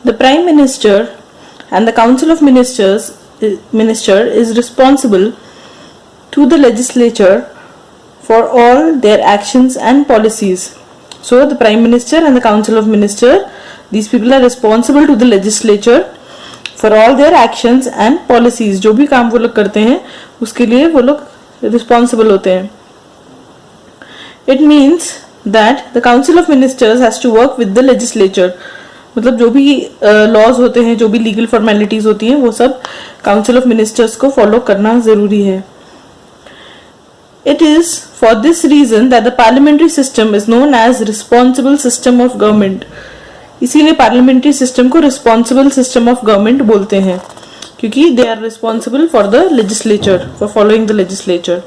The Prime Minister and the Council of Minister is responsible to the legislature for all their actions and policies. So the Prime Minister and the Council of Minister, these people are responsible to the legislature for all their actions and policies. जो भी काम वो लोग करते हैं उसके लिए वो लोग responsible होते हैं. It means that the Council of Ministers has to work with the legislature. मतलब जो भी laws होते हैं, जो भी legal formalities होती हैं, वो सब Council of Ministers को follow करना जरूरी है. It is for this reason that the parliamentary system is known as responsible system of government. इसीलिए parliamentary system को responsible system of government बोलते हैं, क्योंकि they are responsible for the legislature, for following the legislature.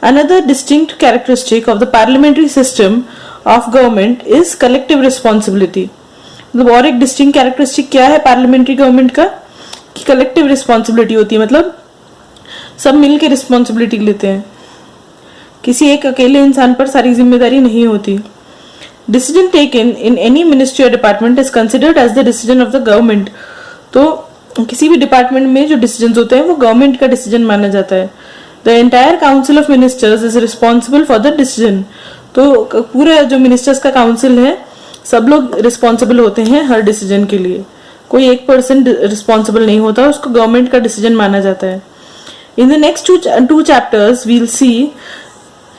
Another distinct characteristic of the parliamentary system of government is collective responsibility. मतलब और एक distinct characteristic क्या है parliamentary government का, कि collective responsibility होती है. मतलब सब मिल के responsibility लेते हैं, किसी एक अकेले इंसान पर सारी जिम्मेदारी नहीं होती. Decision taken in any ministry or department is considered as the decision of the government. तो किसी भी डिपार्टमेंट में जो डिसीजन होते हैं वो गवर्नमेंट का डिसीजन माना जाता है. The entire council of ministers is responsible for the decision. तो पूरा जो मिनिस्टर्स का काउंसिल है सब लोग रिस्पॉन्सिबल होते हैं हर डिसीजन के लिए. कोई एक पर्सन रिस्पॉन्सिबल नहीं होता, उसको गवर्नमेंट का डिसीजन माना जाता है. In the next two chapters we'll see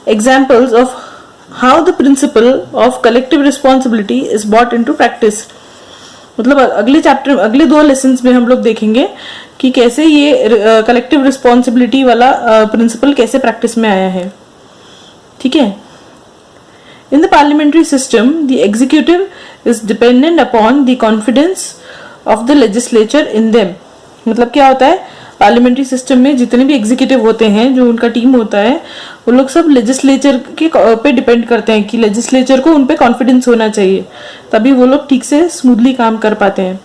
examples of how the principle of collective responsibility is brought into practice. मतलब अगले चैप्टर, अगले 2 लेसन्स में हम लोग देखेंगे कि कैसे ये कलेक्टिव रिस्पॉन्सिबिलिटी वाला प्रिंसिपल कैसे प्रैक्टिस में आया है. ठीक है. इन the parliamentary system the executive is dependent upon the confidence of the legislature in them. मतलब क्या होता है, पार्लियामेंट्री सिस्टम में जितने भी एग्जीक्यूटिव होते हैं, जो उनका टीम होता है, वो लोग सब लेजिस्लेचर के पे डिपेंड करते हैं कि लेजिस्लेचर को उन पे कॉन्फिडेंस होना चाहिए, तभी वो लोग ठीक से स्मूथली काम कर पाते हैं.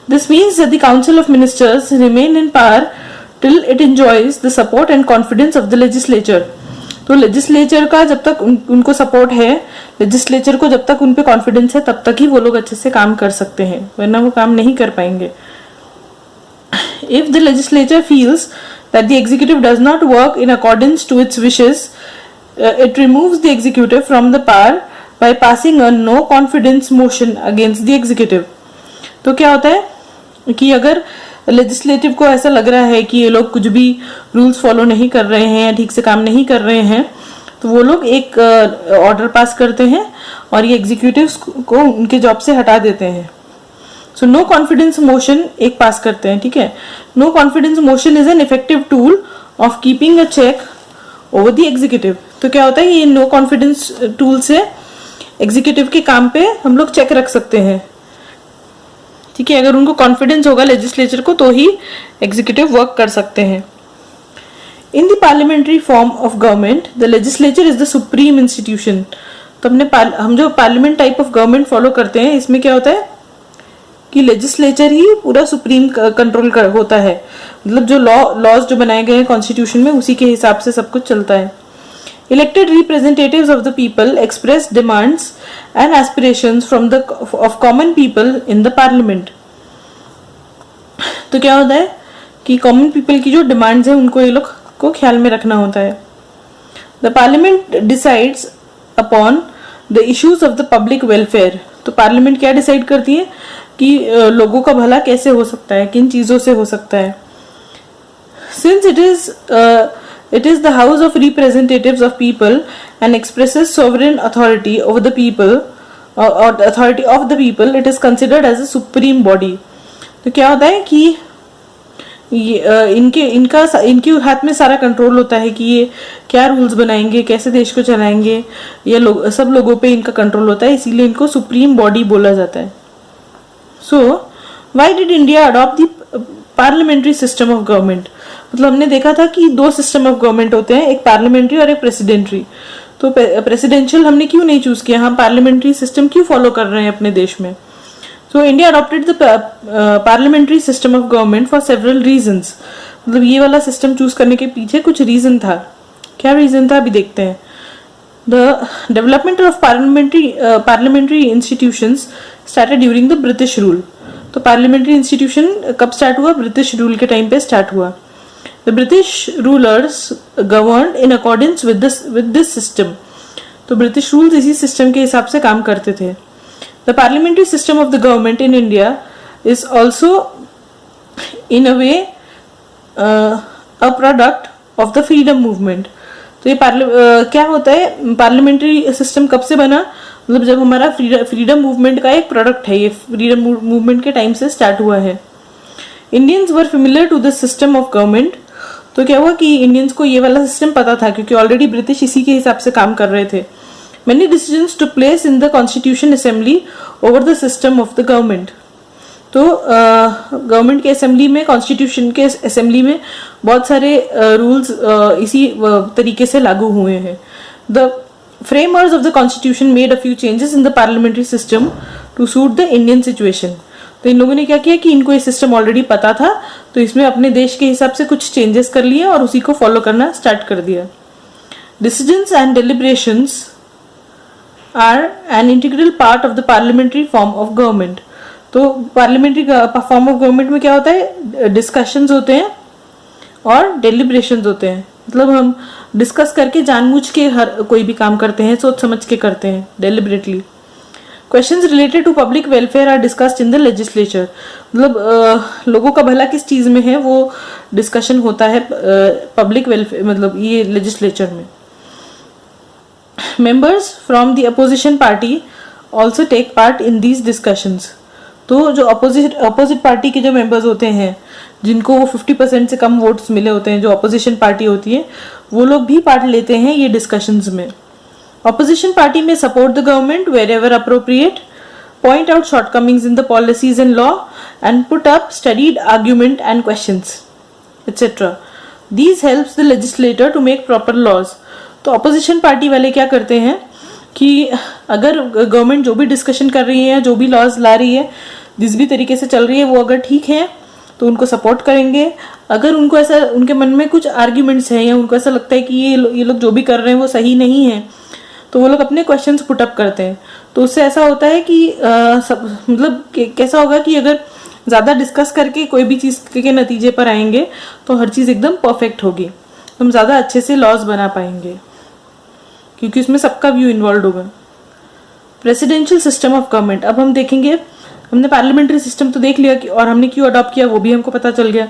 This means that the Council of Ministers remain in power till it enjoys the support and confidence of the legislature. तो लेजिस्लेचर का जब तक उनको सपोर्ट है, लेजिस्लेचर को जब तक उन पे कॉन्फिडेंस है, तब तक ही वो लोग अच्छे से काम कर सकते हैं, वरना वो काम नहीं कर पाएंगे. If the legislature feels that the executive does not work in accordance to its wishes, it removes the executive from the power by passing a no confidence motion against the executive. तो क्या होता है कि अगर legislative को ऐसा लग रहा है कि ये लोग कुछ भी रूल्स फॉलो नहीं कर रहे हैं या ठीक से काम नहीं कर रहे हैं, तो वो लोग एक ऑर्डर पास करते हैं और ये एग्जीक्यूटिव्स को उनके जॉब से हटा देते हैं. सो नो कॉन्फिडेंस मोशन एक पास करते हैं. ठीक है. No confidence motion is an effective tool of keeping a check over the executive. तो क्या होता है, ये नो कॉन्फिडेंस टूल से एग्जीक्यूटिव के काम पे हम लोग चेक रख सकते हैं. ठीक है. अगर उनको कॉन्फिडेंस होगा लेजिस्लेचर को, तो ही एग्जीक्यूटिव वर्क कर सकते हैं. इन the parliamentary form of government the legislature is the supreme institution. तो हम जो parliament type of government follow करते हैं, इसमें क्या होता है कि लेजिस्लेचर ही पूरा सुप्रीम कंट्रोल होता है. मतलब जो लॉज जो बनाए गए हैं कॉन्स्टिट्यूशन में, उसी के हिसाब से सब कुछ चलता है. Elected representatives of the people express demands and aspirations of common people in the parliament. तो क्या होता है कि कॉमन पीपल की जो डिमांड्स हैं उनको ये लोग को ख्याल में रखना होता है. The parliament decides upon the issues of the public welfare. तो पार्लियामेंट क्या डिसाइड करती है कि लोगों का भला कैसे हो सकता है, किन चीजों से हो सकता है. Since it is the house of representatives of people and expresses sovereign authority over the people or the authority of the people, it is considered as a supreme body. तो क्या होता है कि इनके हाथ में सारा कंट्रोल होता है कि ये क्या रूल्स बनाएंगे, कैसे देश को चलाएंगे, ये सब लोगों पे इनका कंट्रोल होता है, इसीलिए इनको सुप्रीम बॉडी बोला जाता है. So, why did India adopt the parliamentary system of government? मतलब हमने देखा था कि 2 सिस्टम ऑफ गवर्नमेंट होते हैं, एक पार्लियामेंट्री और एक प्रेसिडेंट्री. तो प्रेसिडेंशियल हमने क्यों नहीं चूज किया, हम पार्लियामेंट्री सिस्टम क्यों फॉलो कर रहे हैं अपने देश में. So India adopted the parliamentary system of government for several reasons. मतलब ये वाला सिस्टम चूज करने के पीछे कुछ रीजन था. क्या रीजन था अभी देखते हैं. The development of parliamentary institutions started during the British rule. तो पार्लियामेंट्री इंस्टीट्यूशन कब स्टार्ट हुआ? ब्रिटिश रूल के टाइम पे स्टार्ट हुआ। The British rulers governed in accordance with this system. तो ब्रिटिश रूल्स इसी सिस्टम के हिसाब से काम करते थे। The parliamentary system of the government in India is also in a way a product of the freedom movement. तो ये क्या होता है, पार्लियामेंट्री सिस्टम कब से बना? मतलब जब हमारा फ्रीडम मूवमेंट का एक प्रोडक्ट है, ये फ्रीडम मूवमेंट के टाइम से स्टार्ट हुआ है। Indians were familiar to this system of government. तो क्या हुआ कि इंडियंस को ये वाला सिस्टम पता था, क्योंकि ऑलरेडी ब्रिटिश इसी के हिसाब से काम कर रहे थे। Many decisions took place in the constitution assembly over the system of the government. तो गवर्नमेंट के असेंबली में, कॉन्स्टिट्यूशन के असेंबली में बहुत सारे रूल्स इसी तरीके से लागू हुए हैं। The framers of the constitution made a few changes in the parliamentary system to suit the Indian situation. तो इन लोगों ने क्या किया कि इनको ये सिस्टम ऑलरेडी पता था, तो इसमें अपने देश के हिसाब से कुछ चेंजेस कर लिए और उसी को फॉलो करना स्टार्ट कर दिया। Decisions and deliberations are an integral part of the parliamentary form of government. तो पार्लियामेंट्री फॉर्म ऑफ गवर्नमेंट में क्या होता है? डिस्कशंस होते हैं और डेलिब्रेशंस होते हैं। मतलब हम डिस्कस करके जानबूझ के हर कोई भी काम करते हैं, सोच समझ के करते हैं, deliberately. Questions related to public welfare are discussed in the legislature. मतलब लोगों का भला किस चीज में है वो डिस्कशन होता है पब्लिक वेलफेयर, मतलब ये लेजिस्लेचर में। Members from the opposition party also take part in these discussions. तो जो अपोजिट पार्टी के जो मेंबर्स होते हैं, जिनको वो 50% से कम वोट्स मिले होते हैं, जो अपोजिशन पार्टी होती है, वो लोग भी पार्ट लेते हैं ये डिस्कशंस में। Opposition party may support the government wherever appropriate, point out shortcomings in the policies and law, and put up studied argument and questions, etc. These helps the legislator to make proper laws. तो opposition party वाले क्या करते हैं कि अगर government जो भी discussion कर रही है, जो भी लॉज ला रही है, जिस भी तरीके से चल रही है, वो अगर ठीक है तो उनको सपोर्ट करेंगे। अगर उनको ऐसा, उनके मन में कुछ आर्ग्यूमेंट्स हैं या उनको ऐसा लगता है कि ये लोग जो भी कर रहे हैं वो सही नहीं है, तो वो लोग अपने क्वेश्चंस पुट अप करते हैं। तो उससे ऐसा होता है कि मतलब कैसा होगा कि अगर ज़्यादा डिस्कस करके कोई भी चीज़ के नतीजे पर आएंगे तो हर चीज़ एकदम परफेक्ट होगी, हम ज़्यादा अच्छे से लॉज बना पाएंगे, क्योंकि उसमें सबका व्यू इन्वॉल्व होगा। Presidential system of government. अब हम देखेंगे, हमने पार्लियामेंट्री सिस्टम तो देख लिया कि और हमने क्यों अडॉप्ट किया वो भी हमको पता चल गया।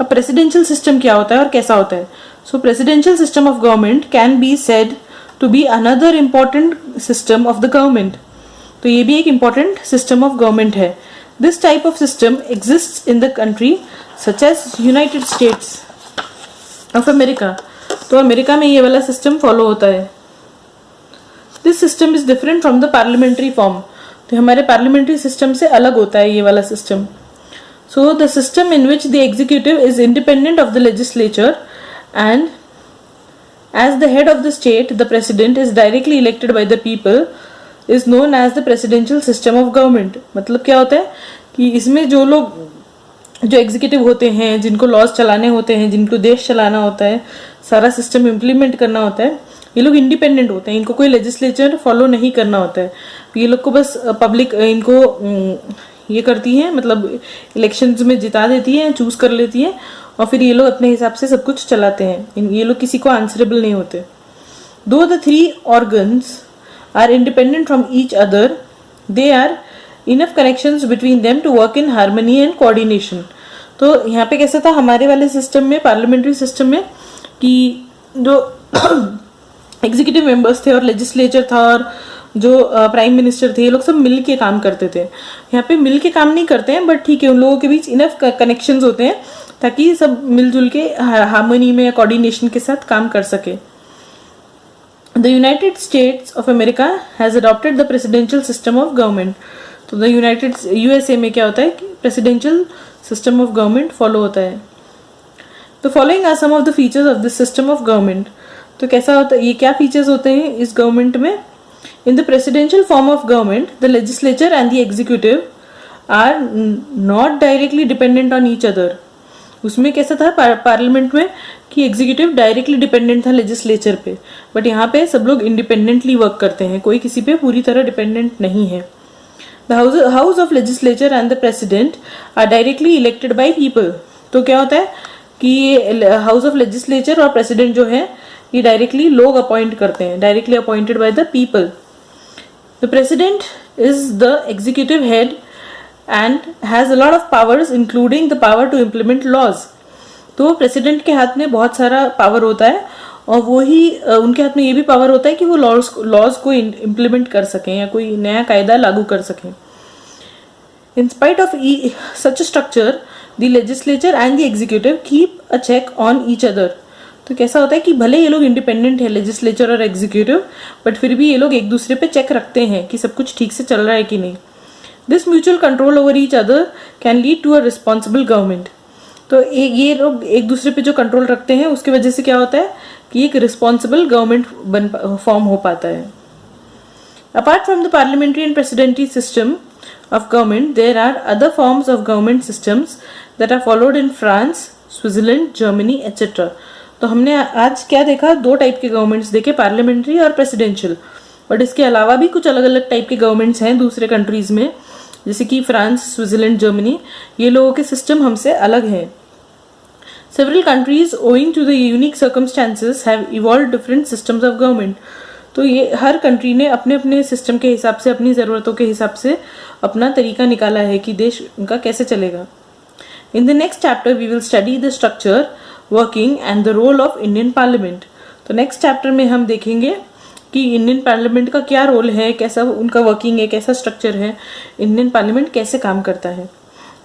अब प्रेसिडेंशियल सिस्टम क्या होता है और कैसा होता है। So presidential system of government can be said to be another important system of the government. तो ये भी एक important system of government है। This type of system exists in the country such as United States of America. तो America में ये वाला system follow होता है। This system is different from the parliamentary form. तो हमारे parliamentary system से अलग होता है ये वाला system. So the system in which the executive is independent of the legislature and as the head of the state, the president is directly elected by the people, is known as the presidential system of government. मतलब क्या होता है कि इसमें जो लोग, जो executive होते हैं, जिनको लॉज चलाने होते हैं, जिनको देश चलाना होता है, सारा सिस्टम इम्प्लीमेंट करना होता है, ये लोग इंडिपेंडेंट होते हैं, इनको कोई लेजिस्लेचर फॉलो नहीं करना होता है। ये लोग को बस पब्लिक इनको ये करती है, मतलब इलेक्शंस में जिता देती है, चूज कर लेती है, और फिर ये लोग अपने हिसाब से सब कुछ चलाते हैं। ये लोग किसी को आंसरेबल नहीं होते। Though the three organs are independent from each other, they are enough connections between them to work in harmony and coordination. तो यहाँ पे कैसा था हमारे वाले सिस्टम में, पार्लियामेंट्री सिस्टम में, कि जो एग्जीक्यूटिव मेंबर्स थे और लेजिस्लेचर था और जो प्राइम मिनिस्टर थे, ये लोग सब मिल के काम करते थे। यहाँ पे मिल के काम नहीं करते हैं, बट ठीक है, उन लोगों के बीच इनफ कनेक्शंस होते हैं ताकि सब मिलजुल के हार्मनी में या कोऑर्डिनेशन के साथ काम कर सके। The United States of America has adopted the presidential system of government. तो द यूनाइटेड यूएसए में क्या होता है कि presidential system of government follow होता है। The following are some of the features of this system of government. तो कैसा होता है, ये क्या फीचर्स होते हैं इस गवर्नमेंट में। In the presidential form of government, the legislature and the executive are not directly dependent on each other. उसमें कैसा था पार्लियामेंट में कि एग्जीक्यूटिव डायरेक्टली डिपेंडेंट था लेजिस्लेचर पे, बट यहाँ पे सब लोग इंडिपेंडेंटली वर्क करते हैं, कोई किसी पे पूरी तरह डिपेंडेंट नहीं है। The house of legislature and the president are directly elected by people. तो क्या होता है कि हाउस ऑफ लेजिस्लेचर और प्रेसिडेंट जो है ये डायरेक्टली लोग अपॉइंट करते हैं, directly appointed by the people. The president is the executive head and has a lot of powers including the power to implement laws. तो प्रेसिडेंट के हाथ में बहुत सारा पावर होता है और वो ही उनके हाथ में ये भी पावर होता है कि वो लॉज को इम्प्लीमेंट कर सकें या कोई नया कायदा लागू कर सकें. In spite of such structure the legislature and the executive keep a check on each other. तो कैसा होता है कि भले ये लोग इंडिपेंडेंट है लेजिस्लेचर और एग्जीक्यूटिव, बट फिर भी ये लोग एक दूसरे पे चेक रखते हैं कि सब कुछ ठीक से चल रहा है कि नहीं. This mutual control over each other can lead to a responsible government. तो ये लोग एक दूसरे पे जो कंट्रोल रखते हैं उसकी वजह से क्या होता है कि एक रिस्पॉन्सिबल गवर्नमेंट फॉर्म हो पाता है. Apart from the parliamentary and presidential system of government, there are other forms of government systems that are followed in France, Switzerland, Germany, etc. तो हमने आज क्या देखा, दो टाइप के गवर्नमेंट्स देखे, पार्लियामेंट्री और प्रेसिडेंशियल. बट इसके अलावा भी कुछ अलग अलग टाइप के गवर्नमेंट्स हैं दूसरे कंट्रीज में, जैसे कि फ्रांस, स्विट्जरलैंड, जर्मनी. ये लोगों के सिस्टम हमसे अलग हैं. Several countries owing to the unique circumstances have evolved different systems of government. तो ये हर कंट्री ने अपने अपने सिस्टम के हिसाब से, अपनी ज़रूरतों के हिसाब से अपना तरीका निकाला है कि देश उनका कैसे चलेगा. In the next chapter we will study the structure, working and the role of Indian parliament. तो नेक्स्ट चैप्टर में हम देखेंगे कि इंडियन पार्लियामेंट का क्या रोल है, कैसा उनका वर्किंग है, कैसा स्ट्रक्चर है, इंडियन पार्लियामेंट कैसे काम करता है.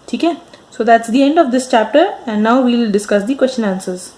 ठीक है. So that's the end of this chapter and now we will discuss the question answers.